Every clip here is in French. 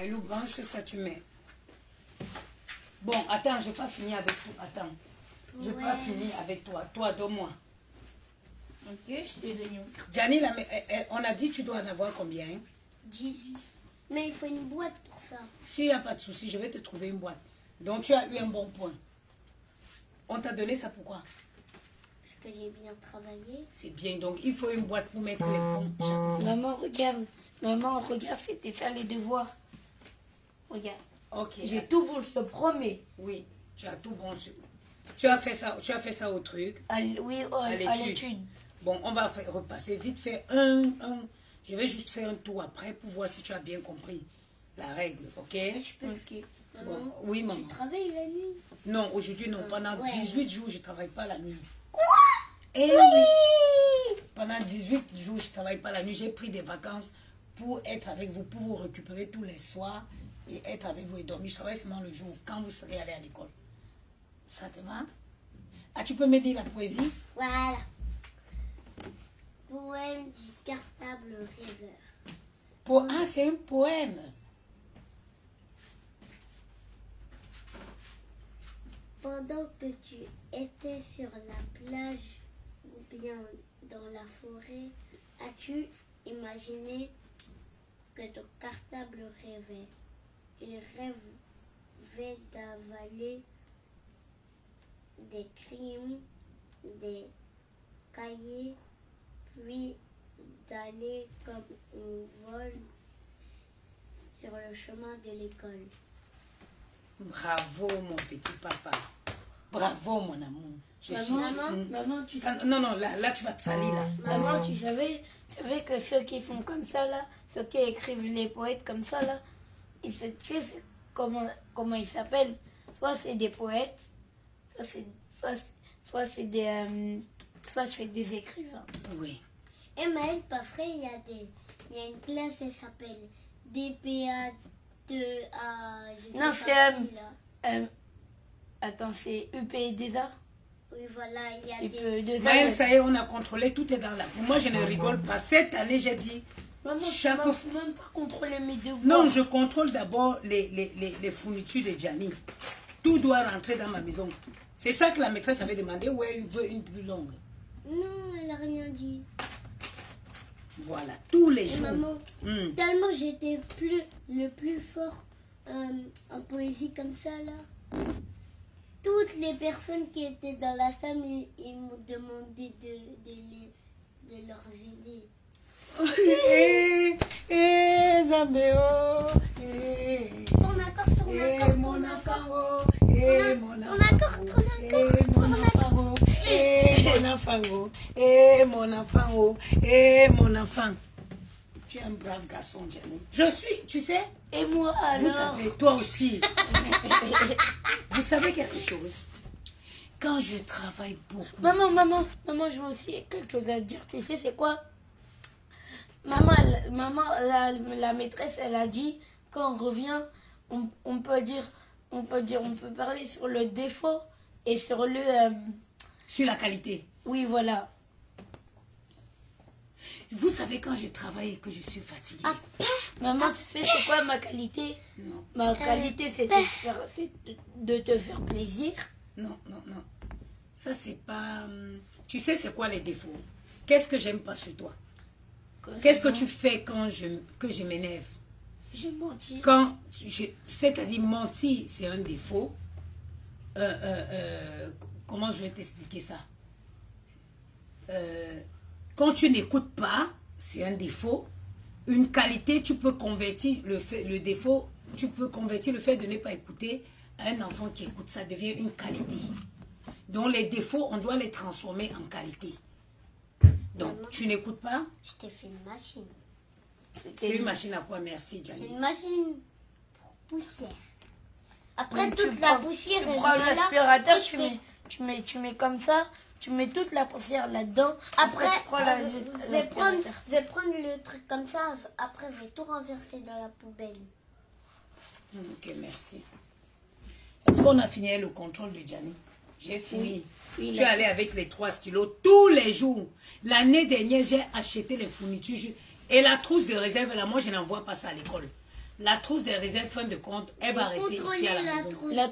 Maïlou, branche, ça tu mets. Bon, attends, j'ai pas fini avec toi. Attends. J'ai pas fini avec toi. Toi, donne-moi. Ok, je te donne. Gianni, on a dit tu dois en avoir combien? 10. Mais il faut une boîte pour ça. S'il n'y a pas de souci, je vais te trouver une boîte. Donc tu as eu un bon point. On t'a donné ça pourquoi? Parce que j'ai bien travaillé. C'est bien, donc il faut une boîte pour mettre les points chaque fois. Maman, regarde. Maman, regarde, fais faire les devoirs. Regarde. Ok. J'ai tout bon, je te promets. Oui, tu as tout bon. Tu as fait ça au truc. Oui, à l'étude. Bon, on va repasser vite fait un. Je vais juste faire un tour après pour voir si tu as bien compris la règle, ok? Ok. Bon, oui, maman. Tu travailles la nuit? Non, aujourd'hui, non. Pendant 18 jours, je ne travaille pas la nuit. Quoi? Eh oui! Pendant 18 jours, je ne travaille pas la nuit. J'ai pris des vacances pour être avec vous, pour vous récupérer tous les soirs et être avec vous et dormir. Je travaille seulement le jour quand vous serez allé à l'école. Ça te va? Ah, tu peux me dire la poésie? Voilà. Poème du cartable rêveur. Ah, c'est un poème. Pendant que tu étais sur la plage ou bien dans la forêt, as-tu imaginé que ton cartable rêvait? Il rêvait d'avaler des crimes, des cahiers, puis d'aller comme un vol sur le chemin de l'école. Bravo, mon petit papa. Bravo, mon amour. Maman, tu sais. Non, là, tu vas te salir, là. Maman, tu savais que ceux qui font comme ça, là, ceux qui écrivent les poètes comme ça, là, tu sais comment ils s'appellent. Soit c'est des poètes, soit c'est des écrivains. Oui. Et Maëlle, pas vrai, il y a une classe, elle s'appelle DPA 2A. Non, c'est attends, c'est UPDA. Oui, voilà, il y a des... Maëlle, ça y est, on a contrôlé, tout est dans la... Pour moi, je ne rigole pas. Cette année, j'ai dit... Maman, chaque... tu ne peux même pas contrôler mes devoirs. Non, je contrôle d'abord les fournitures de Gianni. Tout doit rentrer dans ma maison. C'est ça que la maîtresse avait demandé, ou elle veut une plus longue. Non, elle n'a rien dit. Voilà, tous les jours. Maman, tellement j'étais le plus fort en poésie comme ça, là. Toutes les personnes qui étaient dans la salle, ils m'ont demandé de leur aider. Zambéo, Ton accord, mon enfant, mon enfant. Tu es un brave garçon, Gianni. Je suis, tu sais. Et moi, alors? Vous savez, toi aussi. Vous savez quelque chose? Quand je travaille beaucoup... Maman, je veux aussi quelque chose à dire. Tu sais, c'est quoi? Maman, la maîtresse, elle a dit, quand on revient, on peut parler sur le défaut et sur le... Sur la qualité. Oui, voilà. Vous savez, quand je travaille et que je suis fatiguée... Maman, tu sais, c'est quoi ma qualité? Non. Ma qualité, c'est de te faire plaisir. Non. Ça, c'est pas... Tu sais, c'est quoi les défauts? Qu'est-ce que j'aime pas chez toi? Qu'est-ce que tu fais quand je m'énerve? Je mentis. C'est-à-dire, mentir, c'est un défaut. Comment je vais t'expliquer ça? Quand tu n'écoutes pas, c'est un défaut. Une qualité, tu peux convertir le défaut, tu peux convertir le fait de ne pas écouter. Un enfant qui écoute, ça devient une qualité. Donc les défauts, on doit les transformer en qualité. Donc, maman, tu n'écoutes pas? Je t'ai fait une machine. C'est une machine à quoi? Merci, Gianni. C'est une machine pour poussière. Après, oui, toute la poussière... Tu prends l'aspirateur, tu mets comme ça, tu mets toute la poussière là-dedans. Après, tu prends je vais prendre le truc comme ça. Après, je vais tout renverser dans la poubelle. Ok, merci. Est-ce qu'on a fini le contrôle de Gianni? J'ai fini. Oui, tu es allé avec les 3 stylos tous les jours. L'année dernière, j'ai acheté les fournitures. Et la trousse de réserve, là, moi, je n'envoie pas ça à l'école. La trousse des réserves, fin de compte, elle va rester ici à la maison. La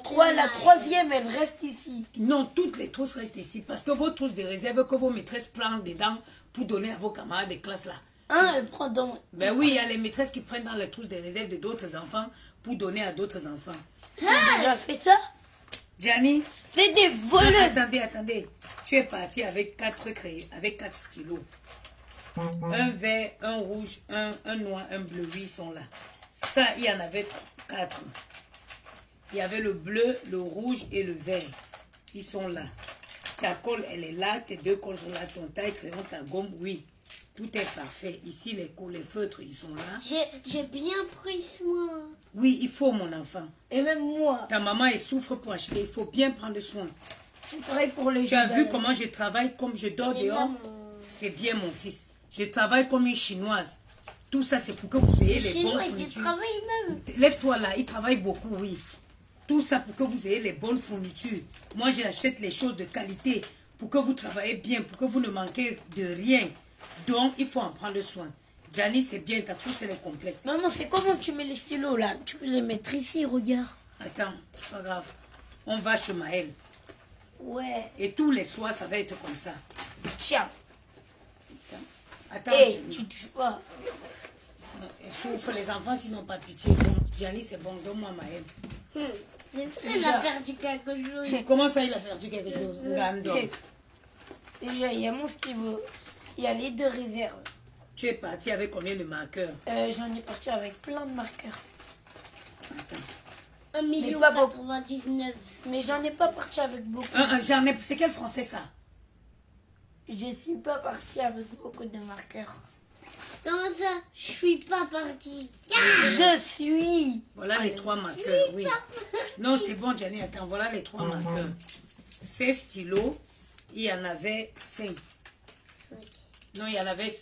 troisième, elle reste ici. Non, toutes les trousses restent ici. Parce que vos trousses de réserve que vos maîtresses prennent dedans pour donner à vos camarades de classe là. Hein, elle prend dans... Ben oui, il y a les maîtresses qui prennent dans les trousses des réserves de d'autres enfants pour donner à d'autres enfants. J'ai déjà fait ça. Gianni, C'est des voleurs. attendez. Tu es parti avec 4 crayons, avec 4 stylos. Un vert, un rouge, un noir, un bleu. Oui, ils sont là. Ça, il y en avait 4. Il y avait le bleu, le rouge et le vert. Ils sont là. Ta colle, elle est là. Tes 2 colles sont là. Ton taille, crayon, ta gomme, oui. Tout est parfait. Ici, les feutres, ils sont là. J'ai bien pris soin. Oui, il faut, mon enfant. Et même moi. Ta maman, elle souffre pour acheter. Il faut bien prendre soin. C'est pareil pour les Tu as vu jeux. comment je travaille, comme je dors Et là, dehors? C'est bien, mon fils. Je travaille comme une Chinoise. Tout ça, c'est pour que vous ayez les bonnes Chinois, ils fournitures. travaillent même. Lève-toi là, ils travaillent beaucoup, oui. Tout ça pour que vous ayez les bonnes fournitures. Moi, j'achète les choses de qualité pour que vous travaillez bien, pour que vous ne manquez de rien. Donc, il faut en prendre soin. Gianni, c'est bien, ta trousse, elle est complète. Maman, c'est comment tu mets les stylos là? Tu peux les mettre ici, regarde. Attends, c'est pas grave. On va chez Maël. Ouais. Et tous les soirs, ça va être comme ça. Tiens. Attends, Hé, Gianni. tu touches pas. Et souffre les enfants s'ils n'ont pas pitié. Bon, Gianni, c'est bon, donne-moi Maël. C'est vrai, il a perdu quelque chose. Comment ça, il a perdu quelque chose? Ngando. Déjà, il y a mon stylo. Il y a les 2 réserves. Tu es parti avec combien de marqueurs? J'en ai parti avec plein de marqueurs. Attends. 1 pas beaucoup. 99. Mais j'en ai pas parti avec beaucoup. J'en ai... C'est quel français ça? Je suis pas partie avec beaucoup de marqueurs. Comment ça? Je suis pas partie. Je suis. Voilà les 3 marqueurs, oui. Non, c'est bon, Gianni, attends, voilà les 3 marqueurs. Ces stylos, il y en avait 5. Non, il y en avait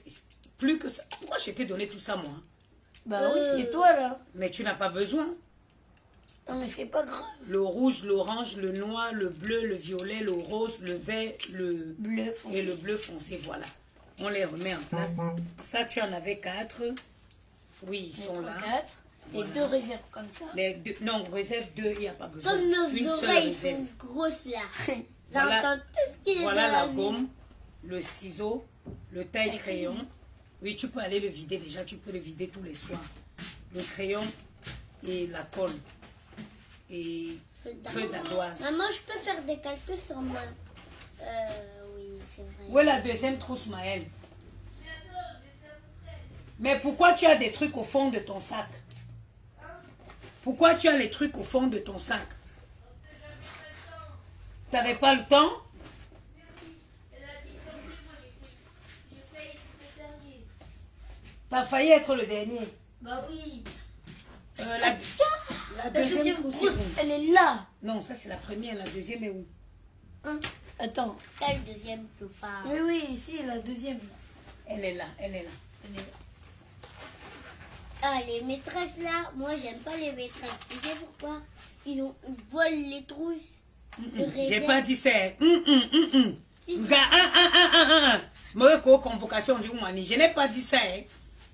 plus que ça. Pourquoi je t'ai donné tout ça, moi? Bah oui, c'est toi là. Mais tu n'as pas besoin. Non, mais c'est pas grave. Le rouge, l'orange, le noir, le bleu, le violet, le rose, le vert, le Bleu foncé. et le bleu foncé, voilà. On les remet en place. Ça, tu en avais 4. Oui, ils sont là. 4. Et 2 réserves comme ça. Les 2, non, réserve 2, il n'y a pas besoin. Comme nos Une seule oreilles réserve. sont grosses là. Voilà. J'entends tout ce qui est Voilà dans la la gomme, le ciseau, le taille-crayon. Oui, tu peux aller le vider déjà, tu peux le vider tous les soirs. Le crayon et la colle. Et feu d'ardoise. Maman, je peux faire des calculs sur moi. Oui, c'est vrai. Où est la deuxième trousse, Maëlle? Mais pourquoi tu as des trucs au fond de ton sac? Pourquoi tu as les trucs au fond de ton sac? Tu n'avais pas le temps? Tu as failli être le dernier. Bah oui. La La deuxième deuxième trousse, trousse, c'est où? elle est là. Non, ça c'est la première. La deuxième est où? Hein? Attends. Quelle deuxième je pas. Mais oui, ici, la deuxième. Elle est là, elle est là. Elle est là. Ah, les maîtresses là, moi j'aime pas les maîtresses. Tu sais pourquoi? Ils volent les trousses. J'ai pas dit ça. Moi, convocation du Oumani. Je n'ai pas dit ça.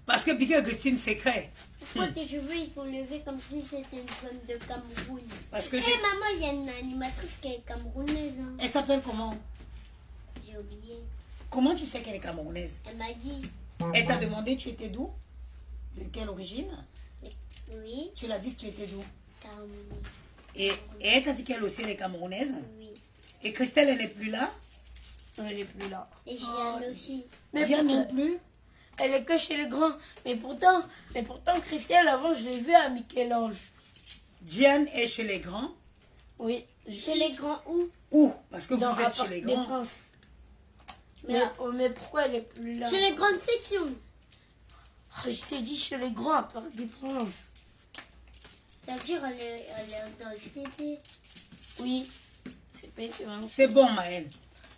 Parce que Bigger Gretine secret. Pourquoi tes cheveux ils sont levés comme si c'était une femme de Cameroun? Parce que Eh maman, il y a une animatrice qui est camerounaise. Hein. Elle s'appelle comment? J'ai oublié. Comment tu sais qu'elle est camerounaise? Elle m'a dit. Elle t'a demandé tu étais d'où? De quelle origine? Oui, Tu l'as dit que tu étais d'où? Cameroun. Et elle t'a dit qu'elle aussi elle est camerounaise? Oui. Et Christelle, elle n'est plus là? Elle est plus là. Et Jeanne aussi. Mais Diane non pourtant- plus? Elle est que chez les grands. Mais pourtant, Christelle, avant, je l'ai vue à Michel-Ange. Diane est chez les grands? Oui. Chez les grands où? Où? Parce que Dans vous un êtes chez parc les des grands. Princes. Mais- Mais pourquoi elle est plus là? Chez les grandes sections. Je t'ai dit chez les grands, à Parc des Princes. Ça veut dire elle est dans le CP. Oui. C'est vraiment... C'est bon, Maëlle.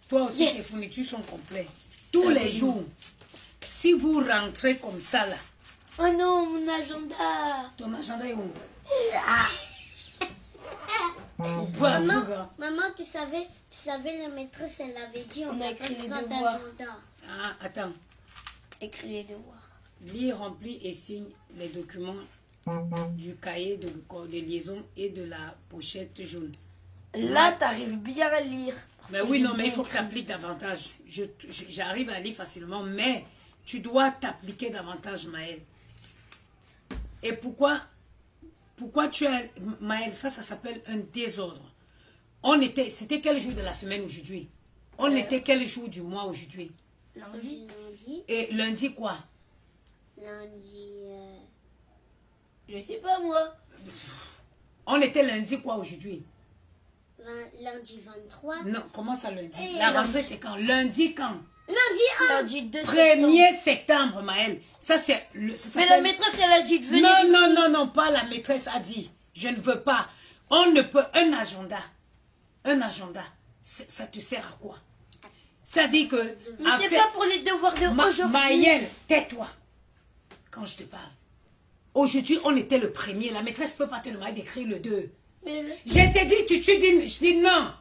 Toi aussi, Yes. tes fournitures sont complètes. Tous les jours, si vous rentrez comme ça, là, Oh non, mon agenda. ton agenda est où? Ah. Au point Maman, fou, hein. maman, tu savais, la maîtresse, elle avait dit On a a écrit pas les besoin devoirs. d'agenda. Ah, attends. Écris les devoirs. Lis, remplis et signe les documents du cahier de liaison et de la pochette jaune. Là, tu arrives bien à lire. Mais oui, non, mais il faut que tu appliques davantage. J'arrive à lire facilement, mais tu dois t'appliquer davantage, Maëlle. Et pourquoi tu as... Maëlle, ça s'appelle un désordre. C'était quel jour de la semaine aujourd'hui? On était quel jour du mois aujourd'hui? Lundi. Et lundi quoi? Lundi... Je sais pas, moi. On était lundi quoi aujourd'hui? Lundi 23. Non, comment ça lundi? Et La rentrée c'est quand? Lundi quand? Lundi 1. Lundi 2 1er septembre, Maëlle. Ça c'est... Mais la maîtresse, elle a dit de venir. Non, pas la maîtresse a dit. Je ne veux pas. On ne peut... Un agenda, ça te sert à quoi? Ça dit que... Mais c'est pas pour les devoirs de aujourd'hui. Maëlle, tais-toi quand je te parle. Aujourd'hui, on était le 1er. La maîtresse ne peut pas te demander d'écrire le 2. Mais... Je t'ai dit, je dis non.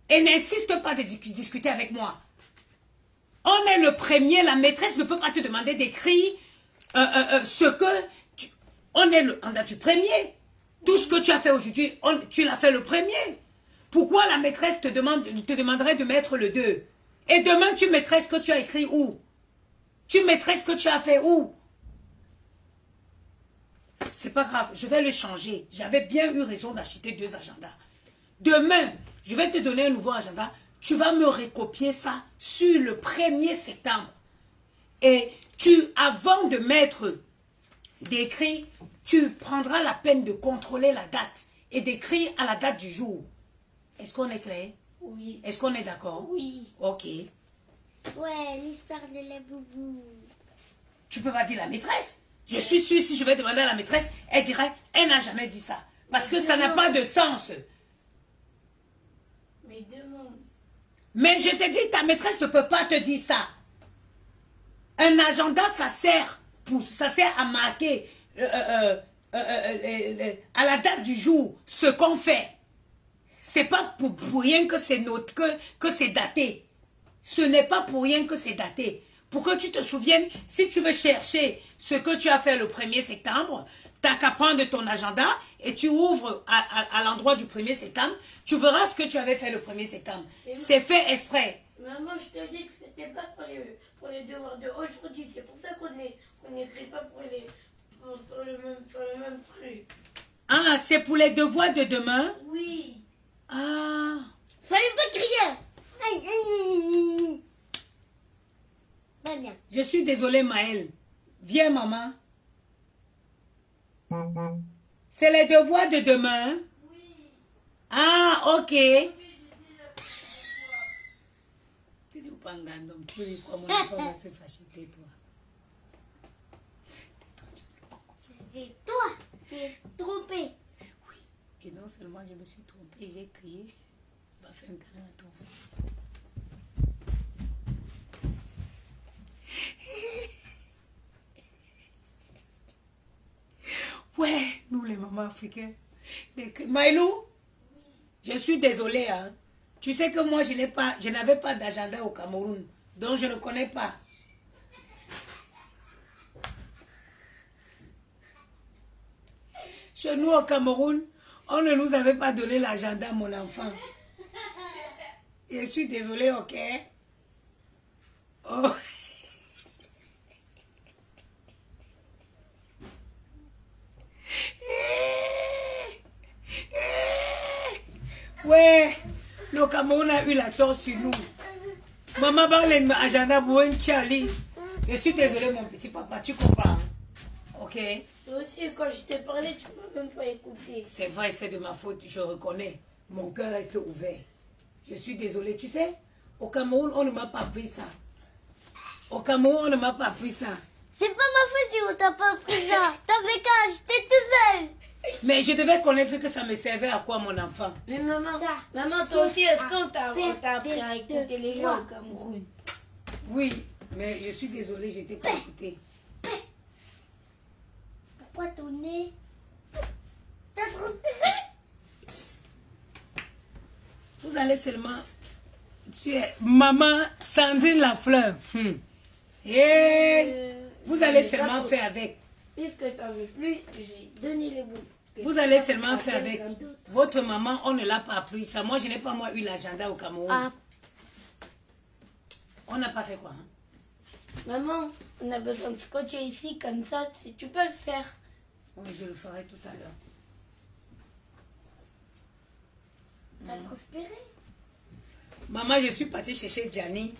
Et n'insiste pas de discuter avec moi. On est le 1er, la maîtresse ne peut pas te demander d'écrire ce que... On est le 1er. Tout ce que tu as fait aujourd'hui, tu l'as fait le 1er. Pourquoi la maîtresse te demanderait de mettre le 2? Et demain, tu mettrais ce que tu as écrit où? Tu mettrais ce que tu as fait où? C'est pas grave, je vais le changer. J'avais bien eu raison d'acheter 2 agendas. Demain, je vais te donner un nouveau agenda. Tu vas me recopier ça sur le 1er septembre. Et avant de mettre d'écrire, tu prendras la peine de contrôler la date et d'écrire à la date du jour. Est-ce qu'on est clair? Oui. Est-ce qu'on est d'accord? Oui. Ok. Ouais, l'histoire de la boubou. Tu peux pas dire la maîtresse. Je suis sûre, si je vais demander à la maîtresse, elle dirait, elle n'a jamais dit ça. Parce que ça n'a pas de sens. Mais demande. Mais je te dis, ta maîtresse ne peut pas te dire ça. Un agenda, ça sert à marquer à la date du jour ce qu'on fait. C'est pas pour rien que c'est que c'est daté. Ce n'est pas pour rien que c'est daté. Pour que tu te souviennes, si tu veux chercher ce que tu as fait le 1er septembre, tu n'as qu'à prendre ton agenda et tu ouvres à l'endroit du 1er septembre, tu verras ce que tu avais fait le 1er septembre. C'est fait exprès. Maman, je te dis que c'était pas pour les devoirs de aujourd'hui. C'est pour ça qu'on n'écrit pas sur le même truc. Ah, c'est pour les devoirs de demain? Oui. Ah. Fallait pas crier. Aïe, aïe. Pas bien. Je suis désolée, Maëlle. Viens, maman. C'est les devoirs de demain? Oui. Ah, ok. C'est toi qui es trompé. Oui. Et non seulement je me suis trompée, j'ai crié. Va faire un câlin à ton frère. Ouais, nous les mamans africaines. Maïlou, je suis désolée, hein. Tu sais que moi, je n'avais pas d'agenda au Cameroun, donc je ne connais pas. Chez nous au Cameroun, on ne nous avait pas donné l'agenda, mon enfant. Je suis désolée, ok? Oh. Ouais, le Cameroun a eu la tort sur nous. Maman parle l'agenda pour un Tchali. Je suis désolée, mon petit papa, tu comprends? Hein? Ok? Toi aussi, quand je t'ai parlé, tu m'as même pas écouté. C'est vrai, c'est de ma faute, je reconnais. Mon cœur reste ouvert. Je suis désolée. Tu sais, au Cameroun, on ne m'a pas appris ça. Au Cameroun, on ne m'a pas appris ça. C'est pas ma faute si on t'a pas appris ça. T'avais qu'à acheter tout seul. Mais je devais connaître que ça me servait à quoi, mon enfant. Mais maman, toi aussi, est-ce qu'on t'a appris à écouter les gens au Cameroun? Oui, mais je suis désolée, je t'ai pas écouté. Pourquoi ton nez? T'as transpiré? Vous allez seulement... Tu es maman Sandrine Lafleur. Et vous allez seulement faire avec. puisque tu n'en veux plus, je vais donner les bouts. Vous allez seulement faire avec votre maman, on ne l'a pas appris ça. Moi, je n'ai pas eu l'agenda au Cameroun. Ah. On n'a pas fait quoi, hein? Maman, on a besoin de scotcher ici, comme ça, si tu peux le faire. Oui, je le ferai tout à l'heure. T'as transpiré? Maman, je suis partie chercher Gianni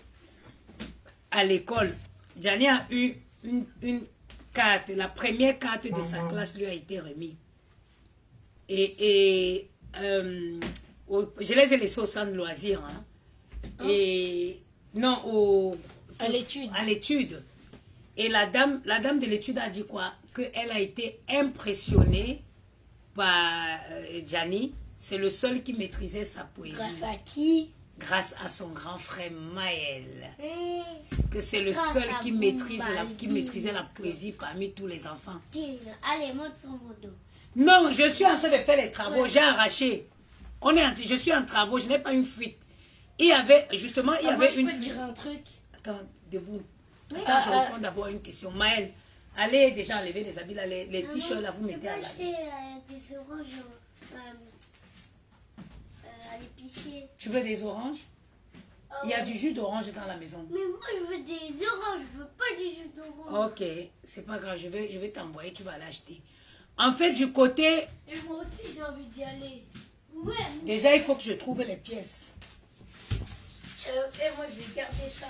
à l'école. Gianni a eu une carte, la première carte de sa classe lui a été remise. Je les ai laissés au centre de loisirs. Hein. Et non, à l'étude. À l'étude. Et la dame de l'étude a dit quoi? Qu'elle a été impressionnée par Gianni. C'est le seul qui maîtrisait sa poésie. Grâce à qui? Grâce à son grand frère Maël. Hey. Que c'est le seul qui maîtrisait la poésie parmi tous les enfants. Allez, monte sur mon dos. Non, je suis en train de faire les travaux. J'ai arraché. Je suis en travaux. Je n'ai pas une fuite. Il y avait, justement, il y avait une fuite. Je peux dire un truc. Attends, debout. Oui. Attends, je réponds d'abord à une question. Maël, allez déjà enlever les habits, là, les t-shirts, là, vous mettez à la... Je peux acheter des oranges à l'épicier. Tu veux des oranges? Il y a du jus d'orange dans la maison. Mais moi, je veux des oranges. Je veux pas du jus d'orange. Ok, c'est pas grave. Je vais t'envoyer. Tu vas l'acheter. En fait, du côté... Et moi aussi, j'ai envie d'y aller. Ouais. Déjà, il faut que je trouve les pièces. Et moi, je vais garder ça.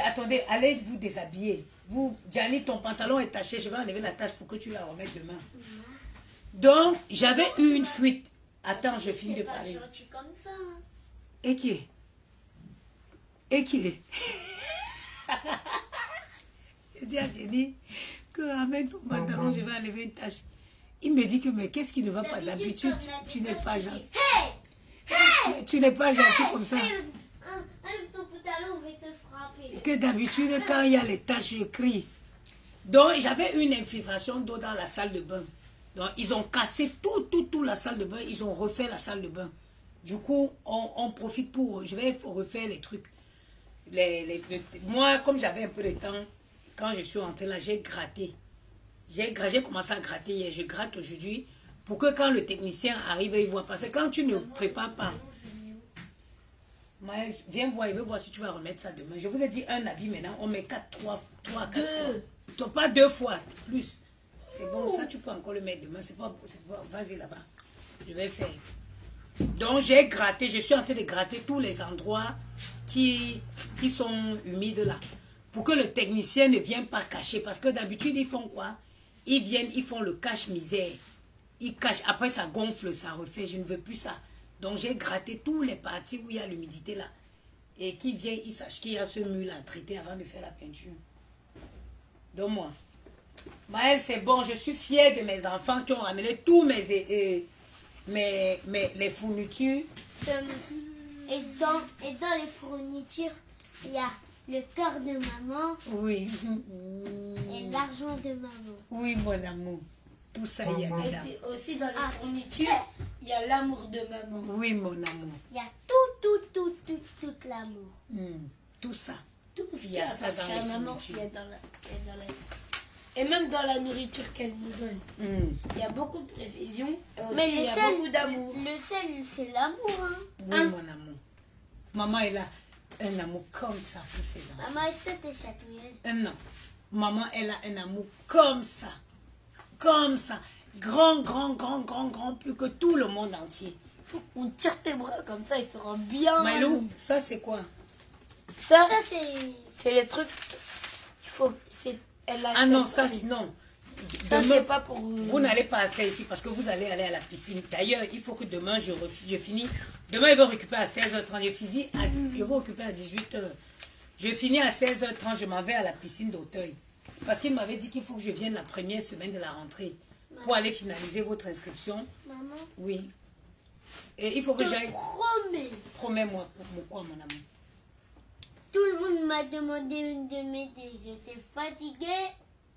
Attendez. Allez vous déshabiller. Vous, Gianni, ton pantalon est taché. Je vais enlever la tache pour que tu la remettes demain. Donc, j'avais eu une fuite. Attends, je finis de parler. C'est pas gentil comme ça. Hein. Et qui est Je dis à Jenny que ramène ton pantalon, je vais enlever une tache. Il me dit que mais qu'est-ce qui ne va pas? D'habitude, tu n'es pas gentil. Hey! Tu n'es pas gentil comme ça. Enlève ton pantalon, je vais te frapper. Que d'habitude, quand il y a les taches, je crie. Donc, j'avais une infiltration d'eau dans la salle de bain. Donc, ils ont cassé tout la salle de bain. Ils ont refait la salle de bain. Du coup, on profite pour... Je vais refaire les trucs. Moi, comme j'avais un peu de temps, quand je suis rentrée là, j'ai gratté. J'ai commencé à gratter hier. Je gratte aujourd'hui pour que quand le technicien arrive, il voit. Parce que quand tu ne prépares pas... Maël, viens voir, il veut voir si tu vas remettre ça demain. Je vous ai dit un habit maintenant, on met 3 à 4 fois. Pas 2 fois, plus. C'est bon, ça tu peux encore le mettre demain. C'est pas vas-y là-bas. Je vais faire. Donc j'ai gratté, je suis en train de gratter tous les endroits qui sont humides là. Pour que le technicien ne vienne pas cacher. Parce que d'habitude, ils font quoi? Ils viennent, ils font le cache-misère. Ils cachent, après ça gonfle, ça refait. Je ne veux plus ça. Donc j'ai gratté tous les parties où il y a l'humidité là. Et qui vient, ils sachent qu'il y a ce mur là à traiter avant de faire la peinture. Donne-moi. Maël, c'est bon, je suis fière de mes enfants qui ont ramené tous les fournitures. Et dans les fournitures, il y a le cœur de maman. Oui. Et l'argent de maman. Oui, mon amour. Tout ça, il y a dedans. Et aussi dans les fournitures, il y a l'amour de maman. Oui, mon amour. Il y a tout l'amour. Tout ça. Tout ce Il qui y a ça dans appartient à les maman, fournitures. il y a dans la... Et même dans la nourriture qu'elle nous donne. Il y a beaucoup de précision. Et aussi, Mais il y a beaucoup d'amour. Le sel, c'est l'amour. Hein. Oui, mon amour. Maman, elle a un amour comme ça pour ses enfants. Maman, est-ce que t'es chatouilleuse? Non. Maman, elle a un amour comme ça. Comme ça. Grand, plus que tout le monde entier. Faut qu'on tire tes bras comme ça, ils seront bien. Maïlou, ça c'est quoi? Ça, Ça, c'est les trucs. Il faut. Ah non, ça, non. Ça, Demain, c'est pas pour vous n'allez pas faire ici parce que vous allez aller à la piscine. D'ailleurs, il faut que demain, je finis. Demain, il va récupérer à 16h30. Je vais occuper à 18h. Je finis à 16h30. Je m'en vais à la piscine d'Auteuil. Parce qu'il m'avait dit qu'il faut que je vienne la première semaine de la rentrée pour aller finaliser votre inscription. Maman. Oui. Et il faut que j'aille. Promets. Promets-moi pour quoi, mon amour? Tout le monde m'a demandé de m'aider. J'étais fatiguée.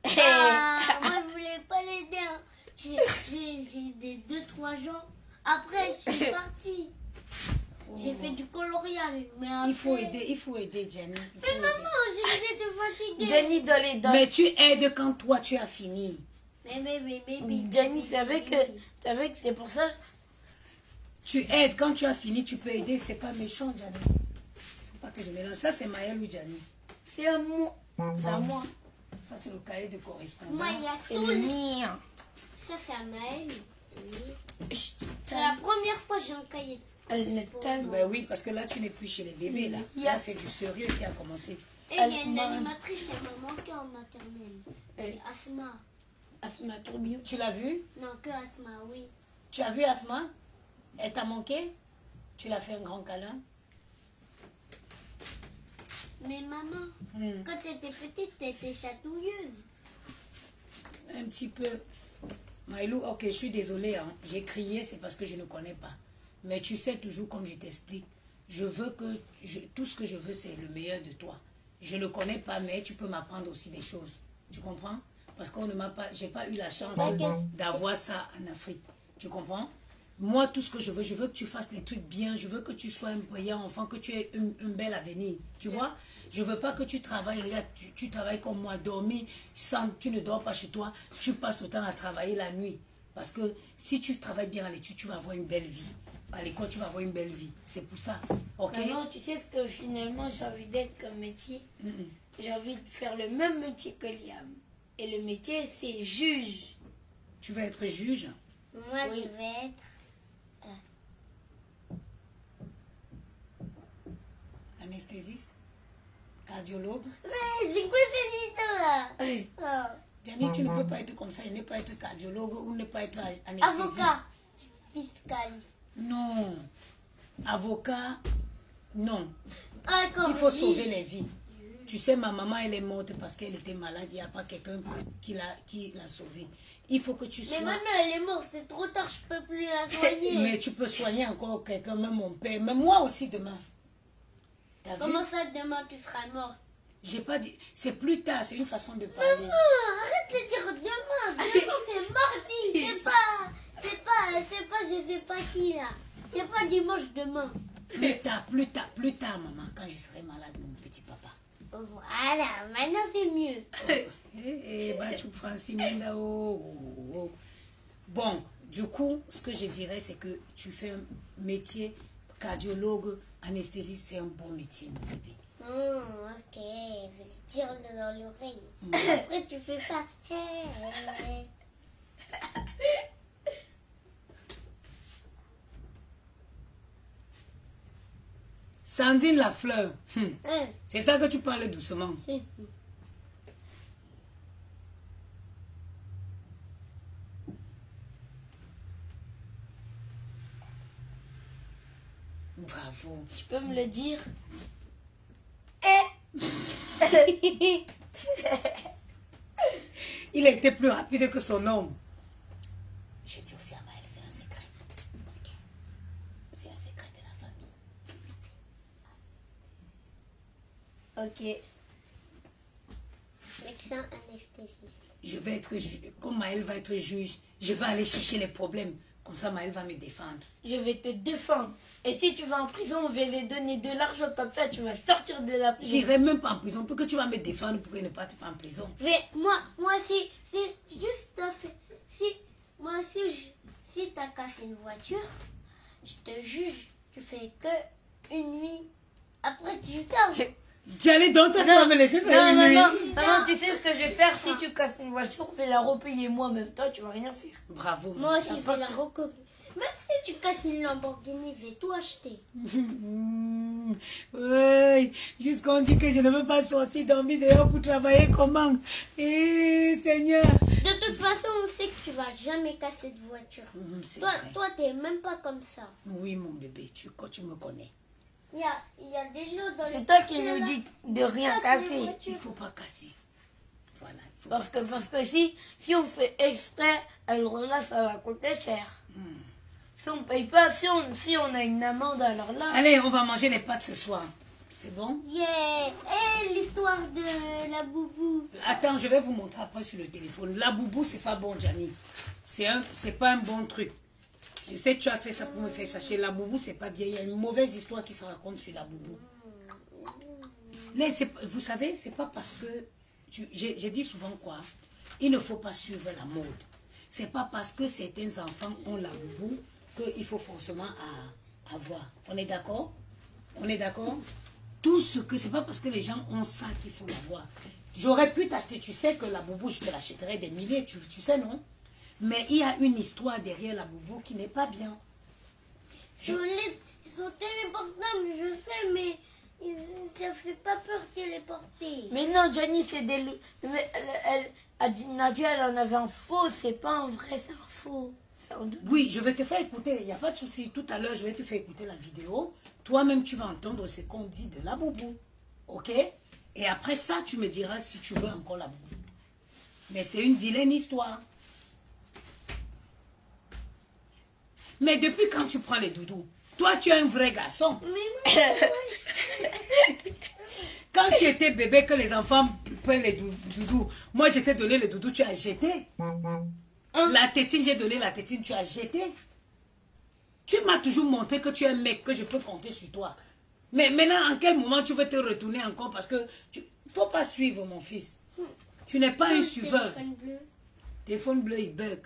Moi, je voulais pas l'aider. Hein. J'ai des 2-3 jours. Après, je suis partie. J'ai fait du coloriage. Mais après... Il faut aider Jenny. Mais maman, j'étais fatiguée. Jenny dans les dents. Mais tu aides quand toi tu as fini. Gianni, savais que c'est pour ça. Tu aides, quand tu as fini, tu peux aider. C'est pas méchant, Gianni. Faut pas que je mélange. Ça, c'est Maël ou Gianni? C'est à moi. C'est à moi. Ça, c'est le cahier de correspondance. Moi, il y a C'est tout le le... mien. Ça, c'est à Maëlle. Oui. Chut, C'est la première fois que j'ai un cahier. Elle ne t'aime. Ben oui, parce que là, tu n'es plus chez les bébés, là. Là, c'est du sérieux qui a commencé. Et il y a une animatrice, elle m'a manqué en maternelle. C'est Asma. Asma Tourbillon. Tu l'as vu? Non, que Asma, oui. Tu as vu Asma? Elle t'a manqué? Tu l'as fait un grand câlin? Mais maman, quand tu étais petite, tu étais chatouilleuse. Un petit peu. Maïlou, ok, je suis désolée. Hein. J'ai crié, c'est parce que je ne connais pas. Mais tu sais toujours, comme je t'explique, je veux que... tout ce que je veux, c'est le meilleur de toi. Je ne connais pas, mais tu peux m'apprendre aussi des choses. Tu comprends? Parce qu'on ne m'a pas... J'ai pas eu la chance d'avoir ça en Afrique. Tu comprends? Moi, tout ce que je veux que tu fasses les trucs bien. Je veux que tu sois un brillant enfant, que tu aies un bel avenir. Tu vois? Je veux pas que tu travailles. Regarde, tu travailles comme moi, dormir, sans, tu ne dors pas chez toi. Tu passes le temps à travailler la nuit. Parce que si tu travailles bien à l'étude, tu vas avoir une belle vie. À l'école, tu vas avoir une belle vie. C'est pour ça. Ok? Maman, tu sais ce que finalement j'ai envie d'être comme métier? J'ai envie de faire le même métier que Liam. Et le métier, c'est juge. Tu vas être juge? Moi, Oui. je vais être... Anesthésiste? Cardiologue? Mais c'est quoi cette histoire-là? Gianni, tu ne peux pas être comme ça. Il ne peut pas être cardiologue ou ne pas être anesthésiste. Avocat fiscal. Non. Avocat, non. Ah, comme Il faut juge. sauver les vies. Tu sais, ma maman, elle est morte parce qu'elle était malade. Il n'y a pas quelqu'un qui l'a sauvée. Il faut que tu sois... Mais maintenant, elle est morte. C'est trop tard. Je peux plus la soigner. Mais tu peux soigner encore quelqu'un, même mon père. Même moi aussi demain. T'as vu? Comment ça, demain, tu seras morte? J'ai pas dit... C'est plus tard, c'est une façon de parler. Maman, arrête de dire demain. Demain, c'est mardi. C'est pas, je sais pas qui, là. C'est pas dimanche demain. Plus tard, maman, quand je serai malade, mon petit papa. Voilà, maintenant c'est mieux. Bon, du coup, ce que je dirais, c'est que tu fais un métier cardiologue, anesthésiste, c'est un bon métier, mon bébé. Ok, je vais te dire dans l'oreille. Après, tu fais ça. Hey. Sandine la fleur. C'est ça que tu parles doucement. Bravo. Tu peux me le dire? Il a été plus rapide que son homme. J'ai dit aussi à Maël, c'est un secret. Ok. C'est un secret de la famille. Ok. Médecin anesthésiste. Je vais être comme Maël va être juge, je vais aller chercher les problèmes. Comme ça, Maël va me défendre. Je vais te défendre. Et si tu vas en prison, on va les donner de l'argent comme ça, tu vas sortir de la prison. J'irai même pas en prison. Pour que tu vas me défendre pour que ne parte pas en prison. Mais moi si juste si t'as cassé une voiture, je te juge, tu fais que une nuit. Après tu sors. J'allais donc toi, tu vas me laisser faire une nuit. Maman, tu sais ce que je vais faire si tu casses une voiture, je vais la repayer moi-même. Toi, tu vas rien faire. Bravo. Moi aussi je vais la recopier. Même si tu casses une Lamborghini, vais tout acheter. Oui, jusqu'on dit que je ne veux pas sortir dormir dehors pour travailler comment. Eh, Seigneur. De toute façon, on sait que tu vas jamais casser de voiture. C'est vrai. Toi, t'es même pas comme ça. Oui, mon bébé, quand tu me connais. Il y a des gens dans les... C'est toi qui nous dis de rien casser. Il ne faut pas casser. Voilà. Il faut Parce pas que casser. si on fait exprès, alors là, ça va coûter cher. Si on paye pas, si on a une amende, alors là... Allez, on va manger les pâtes ce soir. C'est bon? Yeah! Et l'histoire de la boubou. Attends, je vais vous montrer après sur le téléphone. La boubou, c'est pas bon, Gianni. C'est pas un bon truc. Je sais que tu as fait ça pour me faire chercher. La boubou, c'est pas bien. Il y a une mauvaise histoire qui se raconte sur la boubou. Mais vous savez, c'est pas parce que... J'ai dit souvent quoi? il ne faut pas suivre la mode. C'est pas parce que certains enfants ont la boubou qu'il faut forcément avoir. On est d'accord? On est d'accord? Tout ce que... C'est pas parce que les gens ont ça qu'il faut l'avoir. J'aurais pu t'acheter, tu sais que la boubou, je te l'achèterais des milliers, tu sais, non? Mais il y a une histoire derrière la boubou qui n'est pas bien. Ils sont téléportables, je sais, mais ça fait pas peur téléporter. Mais non, Johnny, c'est des... Mais Nadia, elle en avait un faux, c'est pas un vrai, c'est un faux. Oui, je vais te faire écouter, il n'y a pas de souci. Tout à l'heure, je vais te faire écouter la vidéo. Toi-même, tu vas entendre ce qu'on dit de la boubou. Ok? Et après ça, tu me diras si tu veux encore la boubou. Mais c'est une vilaine histoire. Mais depuis quand tu prends les doudous? Toi, tu es un vrai garçon. Quand tu étais bébé, que les enfants prennent les doudous, moi, je t'ai donné les doudous, tu as jeté. La tétine, j'ai donné la tétine, tu as jeté. Tu m'as toujours montré que tu es un mec, que je peux compter sur toi. Mais maintenant, en quel moment tu veux te retourner encore? Parce que il ne faut pas suivre, mon fils. Tu n'es pas un suiveur. Téléphone bleu. Téléphone bleu, il bug.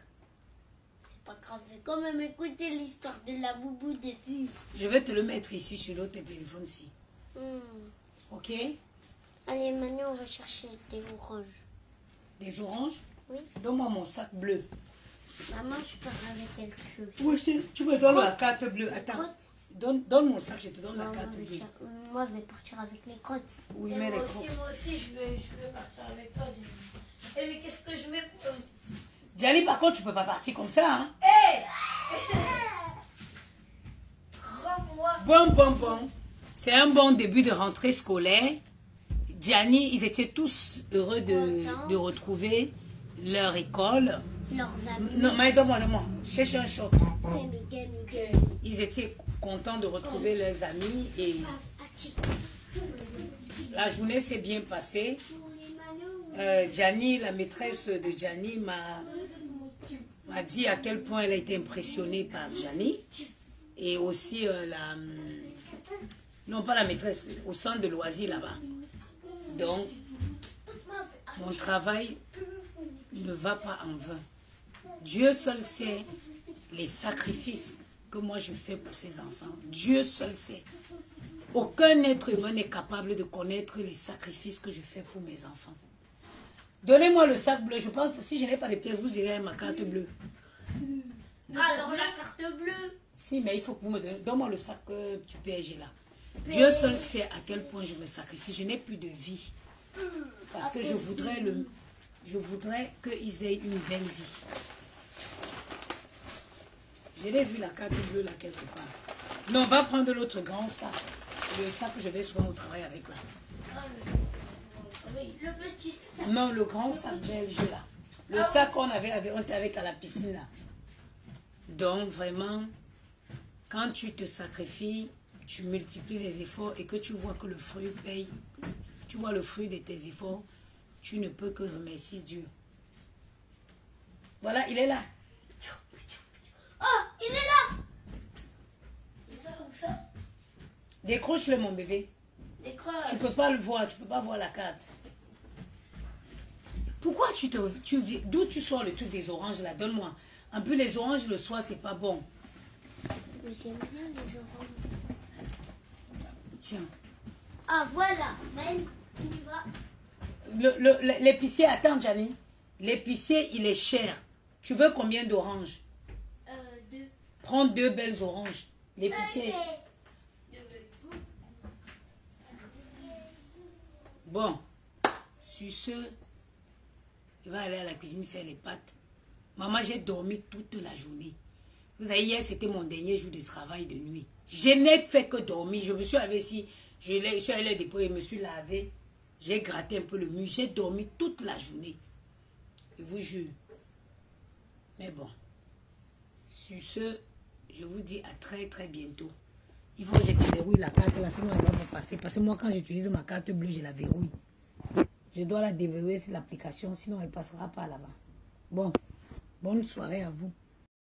C'est pas grave, j'ai quand même écouté l'histoire de la boubou dessus. Je vais te le mettre ici sur l'autre téléphone-ci. Ok? Allez, maintenant on va chercher des oranges. Des oranges? Oui. Donne-moi mon sac bleu. Maman, je pars avec quelque chose. Oui, tu me donnes la carte bleue. Attends. Donne mon sac, je te donne la carte bleue. Moi, je vais partir avec les crottes. Oui, mais les crottes. Moi aussi, je veux partir avec toi. Mais qu'est-ce que je mets pour... Gianni, par contre, tu peux pas partir comme ça, hein? Prends-moi. Bon. C'est un bon début de rentrée scolaire. Gianni, ils étaient tous heureux de retrouver leur école. Leurs amis. Non, mais donne-moi. Cherche un shot. Ils étaient contents de retrouver leurs amis et la journée s'est bien passée. Gianni, la maîtresse de Gianni, m'a dit à quel point elle a été impressionnée par Gianni. Et aussi non pas la maîtresse, au centre de loisirs là-bas. Donc, mon travail ne va pas en vain. Dieu seul sait les sacrifices que moi je fais pour ces enfants. Dieu seul sait. Aucun être humain n'est capable de connaître les sacrifices que je fais pour mes enfants. Donnez-moi le sac bleu. Je pense que si je n'ai pas les pièces, vous irez à ma carte bleue. Alors la carte bleue. Si, mais il faut que vous me donniez. Donne-moi le sac du PSG là. Dieu seul sait à quel point je me sacrifie. Je n'ai plus de vie. Parce que je voudrais qu'ils aient une belle vie. Je l'ai vu la carte bleue là quelque part. Non, on va prendre l'autre grand sac. Le sac que je vais souvent au travail avec là. Le petit sac. Non, le grand sac belge là. Le sac qu'on avait avec à la piscine là. Donc vraiment, quand tu te sacrifies, tu multiplies les efforts et que tu vois que le fruit paye, tu vois le fruit de tes efforts, tu ne peux que remercier Dieu. Voilà, il est là. Oh, il est là. Où ça? Décroche-le mon bébé. Décroche. Tu peux pas le voir, tu peux pas voir la carte. Pourquoi d'où tu sors le truc des oranges là? Donne-moi. En plus les oranges le soir c'est pas bon. Mais j'aime bien les oranges. Tiens. Ah voilà, Reine, tu vas. L'épicier, attends Gianni. L'épicier il est cher. Tu veux combien d'oranges? 2. Prends 2 belles oranges. L'épicier. Bon. Sur ce, je vais aller à la cuisine faire les pâtes. Maman, j'ai dormi toute la journée. Vous savez, hier, c'était mon dernier jour de travail de nuit. Je n'ai fait que dormir. Je me suis lavé ici. Je suis allé dépôt et me suis lavé. J'ai gratté un peu le mur. J'ai dormi toute la journée. Je vous jure. Mais bon. Sur ce, je vous dis à très très bientôt. Il faut que je déverrouille la carte là, sinon elle va me passer. Parce que moi, quand j'utilise ma carte bleue, je la verrouille. Je dois la déverrouiller sur l'application, sinon elle ne passera pas là-bas. Bon, bonne soirée à vous.